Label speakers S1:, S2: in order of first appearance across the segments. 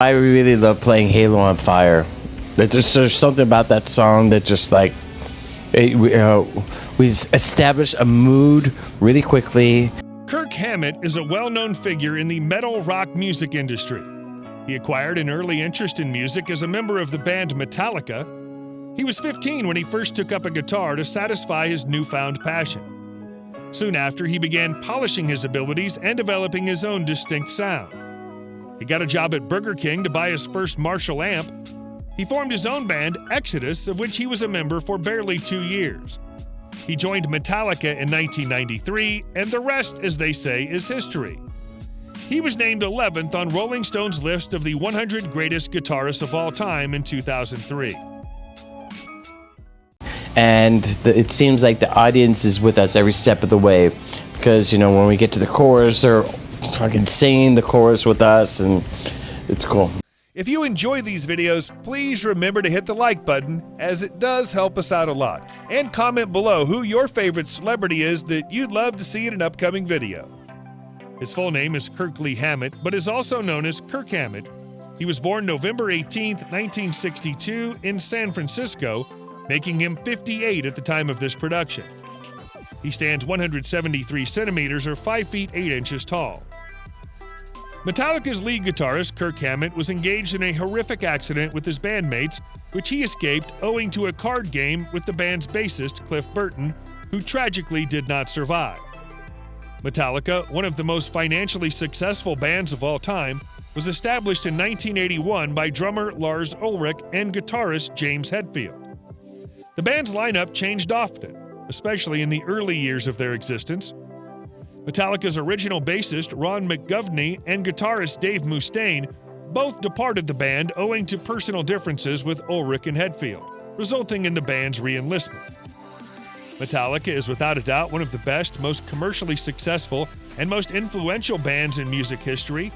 S1: I really love playing Halo on Fire. There's something about that song that just like we establish a mood really quickly.
S2: Kirk Hammett is a well-known figure in the metal rock music industry. He acquired an early interest in music as a member of the band Metallica. He was 15 when he first took up a guitar to satisfy his newfound passion. Soon after, he began polishing his abilities and developing his own distinct sound. He got a job at Burger King to buy his first Marshall amp. He formed his own band, Exodus, of which he was a member for barely 2 years. He joined Metallica in 1993, and the rest, as they say, is history. He was named 11th on Rolling Stone's list of the 100 greatest guitarists of all time in 2003.
S1: And it seems like the audience is with us every step of the way, because, you know, when we get to the chorus, they're fucking singing the chorus with us, and it's cool.
S2: If you enjoy these videos, please remember to hit the like button, as it does help us out a lot. And comment below who your favorite celebrity is that you'd love to see in an upcoming video. His full name is Kirk Lee Hammett, but is also known as Kirk Hammett. He was born November 18, 1962 in San Francisco, making him 58 at the time of this production. He stands 173 centimeters or 5 feet 8 inches tall. Metallica's lead guitarist, Kirk Hammett, was engaged in a horrific accident with his bandmates, which he escaped owing to a card game with the band's bassist, Cliff Burton, who tragically did not survive. Metallica, one of the most financially successful bands of all time, was established in 1981 by drummer Lars Ulrich and guitarist James Hetfield. The band's lineup changed often, especially in the early years of their existence. Metallica's original bassist, Ron McGovney, and guitarist Dave Mustaine both departed the band owing to personal differences with Ulrich and Hetfield, resulting in the band's re-enlistment. Metallica is without a doubt one of the best, most commercially successful, and most influential bands in music history,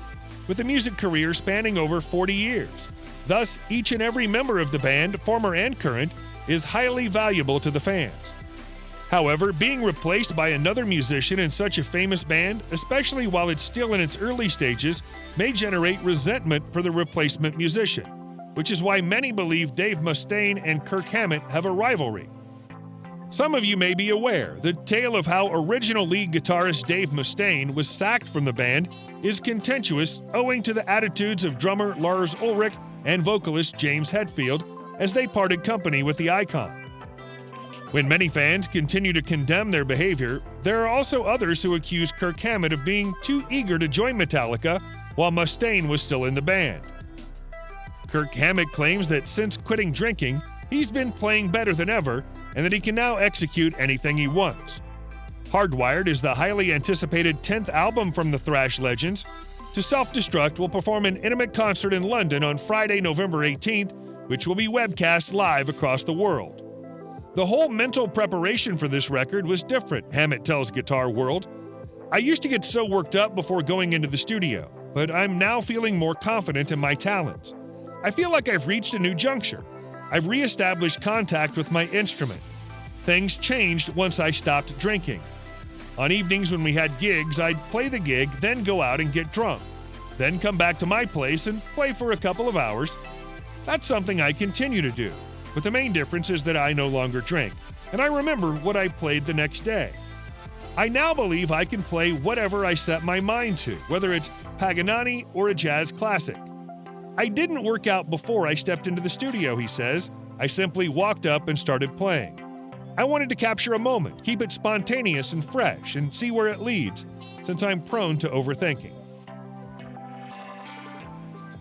S2: with a music career spanning over 40 years. Thus, each and every member of the band, former and current, is highly valuable to the fans. However, being replaced by another musician in such a famous band, especially while it's still in its early stages, may generate resentment for the replacement musician, which is why many believe Dave Mustaine and Kirk Hammett have a rivalry. Some of you may be aware the tale of how original lead guitarist Dave Mustaine was sacked from the band is contentious owing to the attitudes of drummer Lars Ulrich and vocalist James Hetfield as they parted company with the icon. When many fans continue to condemn their behavior, there are also others who accuse Kirk Hammett of being too eager to join Metallica while Mustaine was still in the band. Kirk Hammett claims that since quitting drinking, he's been playing better than ever and that he can now execute anything he wants. Hardwired is the highly anticipated 10th album from the thrash legends. To Self-Destruct will perform an intimate concert in London on Friday, November 18th, which will be webcast live across the world. The whole mental preparation for this record was different, Hammett tells Guitar World. I used to get so worked up before going into the studio, but I'm now feeling more confident in my talents. I feel like I've reached a new juncture. I've re-established contact with my instrument. Things changed once I stopped drinking. On evenings when we had gigs, I'd play the gig, then go out and get drunk, then come back to my place and play for a couple of hours. That's something I continue to do. But the main difference is that I no longer drink, and I remember what I played the next day. I now believe I can play whatever I set my mind to, whether it's Paganini or a jazz classic. I didn't work out before I stepped into the studio, he says. I simply walked up and started playing. I wanted to capture a moment, keep it spontaneous and fresh, and see where it leads, since I'm prone to overthinking.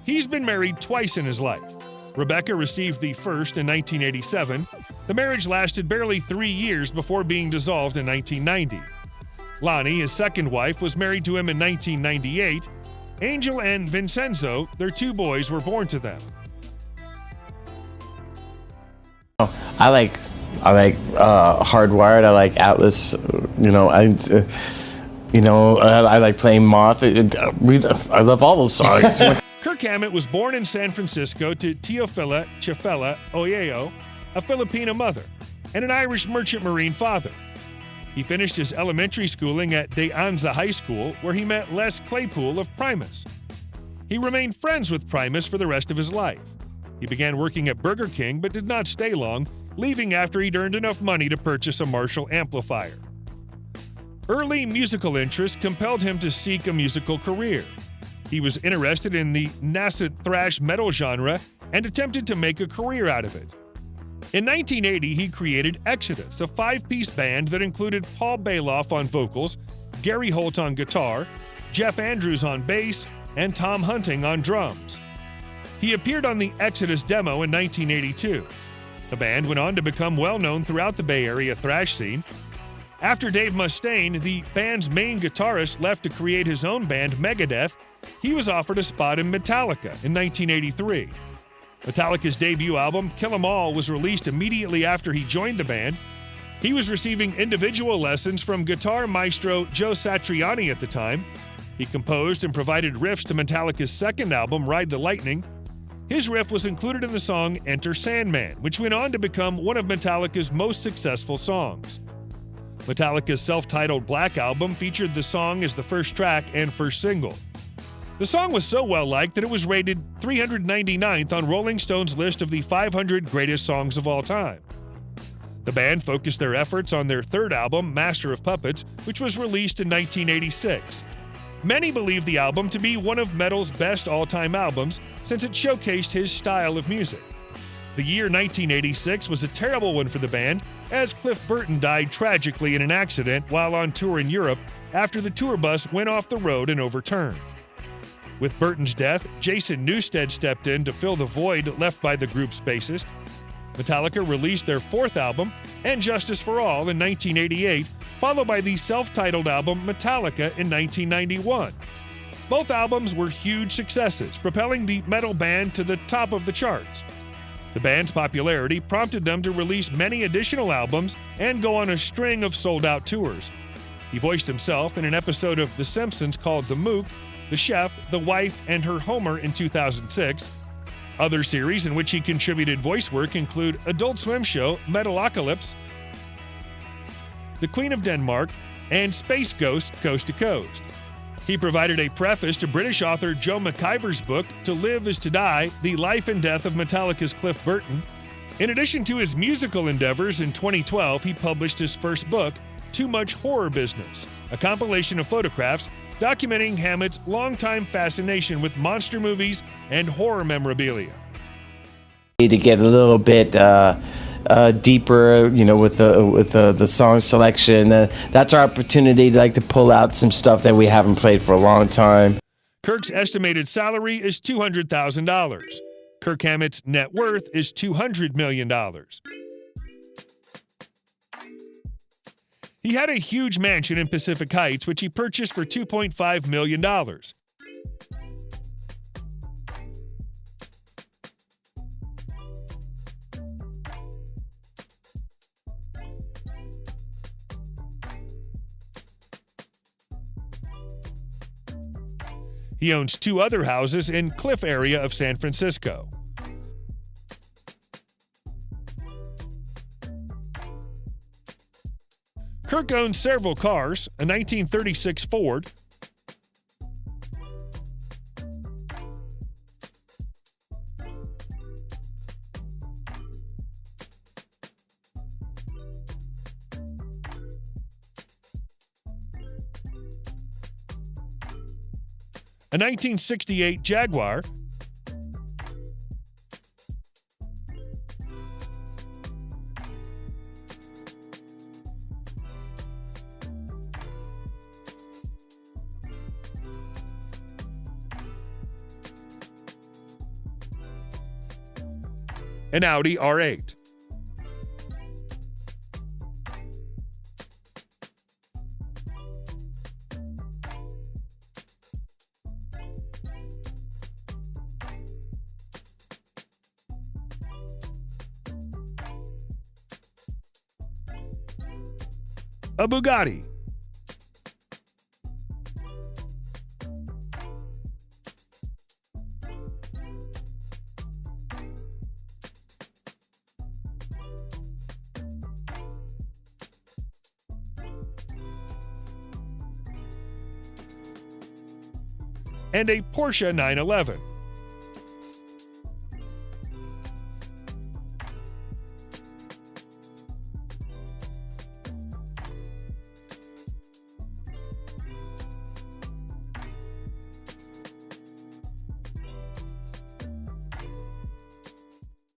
S2: He's been married twice in his life. Rebecca received the first in 1987. The marriage lasted barely 3 years before being dissolved in 1990. Lonnie, his second wife, was married to him in 1998. Angel and Vincenzo, their 2 boys, were born to them.
S1: I like Hardwired. I like Atlas. I like playing Moth. I love all those songs.
S2: Kirk Hammett was born in San Francisco to Teofila Chefela Oyeo, a Filipino mother, and an Irish merchant marine father. He finished his elementary schooling at De Anza High School, where he met Les Claypool of Primus. He remained friends with Primus for the rest of his life. He began working at Burger King but did not stay long, leaving after he'd earned enough money to purchase a Marshall amplifier. Early musical interest compelled him to seek a musical career. He was interested in the nascent thrash metal genre and attempted to make a career out of it. In 1980, he created Exodus, a 5-piece band that included Paul Bailoff on vocals, Gary Holt on guitar, Jeff Andrews on bass, and Tom Hunting on drums. He appeared on the Exodus demo in 1982. The band went on to become well-known throughout the Bay Area thrash scene. After Dave Mustaine, the band's main guitarist, left to create his own band, Megadeth, he was offered a spot in Metallica in 1983. Metallica's debut album, Kill 'Em All, was released immediately after he joined the band. He was receiving individual lessons from guitar maestro Joe Satriani at the time. He composed and provided riffs to Metallica's second album, Ride the Lightning. His riff was included in the song Enter Sandman, which went on to become one of Metallica's most successful songs. Metallica's self-titled Black Album featured the song as the first track and first single. The song was so well-liked that it was rated 399th on Rolling Stone's list of the 500 greatest songs of all time. The band focused their efforts on their third album, Master of Puppets, which was released in 1986. Many believe the album to be one of metal's best all-time albums since it showcased his style of music. The year 1986 was a terrible one for the band, as Cliff Burton died tragically in an accident while on tour in Europe after the tour bus went off the road and overturned. With Burton's death, Jason Newsted stepped in to fill the void left by the group's bassist. Metallica released their fourth album, And Justice for All, in 1988, followed by the self-titled album Metallica in 1991. Both albums were huge successes, propelling the metal band to the top of the charts. The band's popularity prompted them to release many additional albums and go on a string of sold-out tours. He voiced himself in an episode of The Simpsons called The Mook, The Chef, The Wife, and Her Homer in 2006. Other series in which he contributed voice work include Adult Swim show Metalocalypse, The Queen of Denmark, and Space Ghost Coast to Coast. He provided a preface to British author Joe McIver's book, To Live is to Die, The Life and Death of Metallica's Cliff Burton. In addition to his musical endeavors, in 2012 he published his first book, Too Much Horror Business, a compilation of photographs documenting Hammett's longtime fascination with monster movies and horror memorabilia.
S1: To get a little bit deeper, with the song selection, that's our opportunity to pull out some stuff that we haven't played for a long time.
S2: Kirk's estimated salary is $200,000. Kirk Hammett's net worth is $200 million. He had a huge mansion in Pacific Heights, which he purchased for $2.5 million. He owns 2 other houses in Cliff area of San Francisco. Kirk owns several cars, a 1936 Ford, a 1968 Jaguar, an Audi R8. A Bugatti. and a Porsche 911.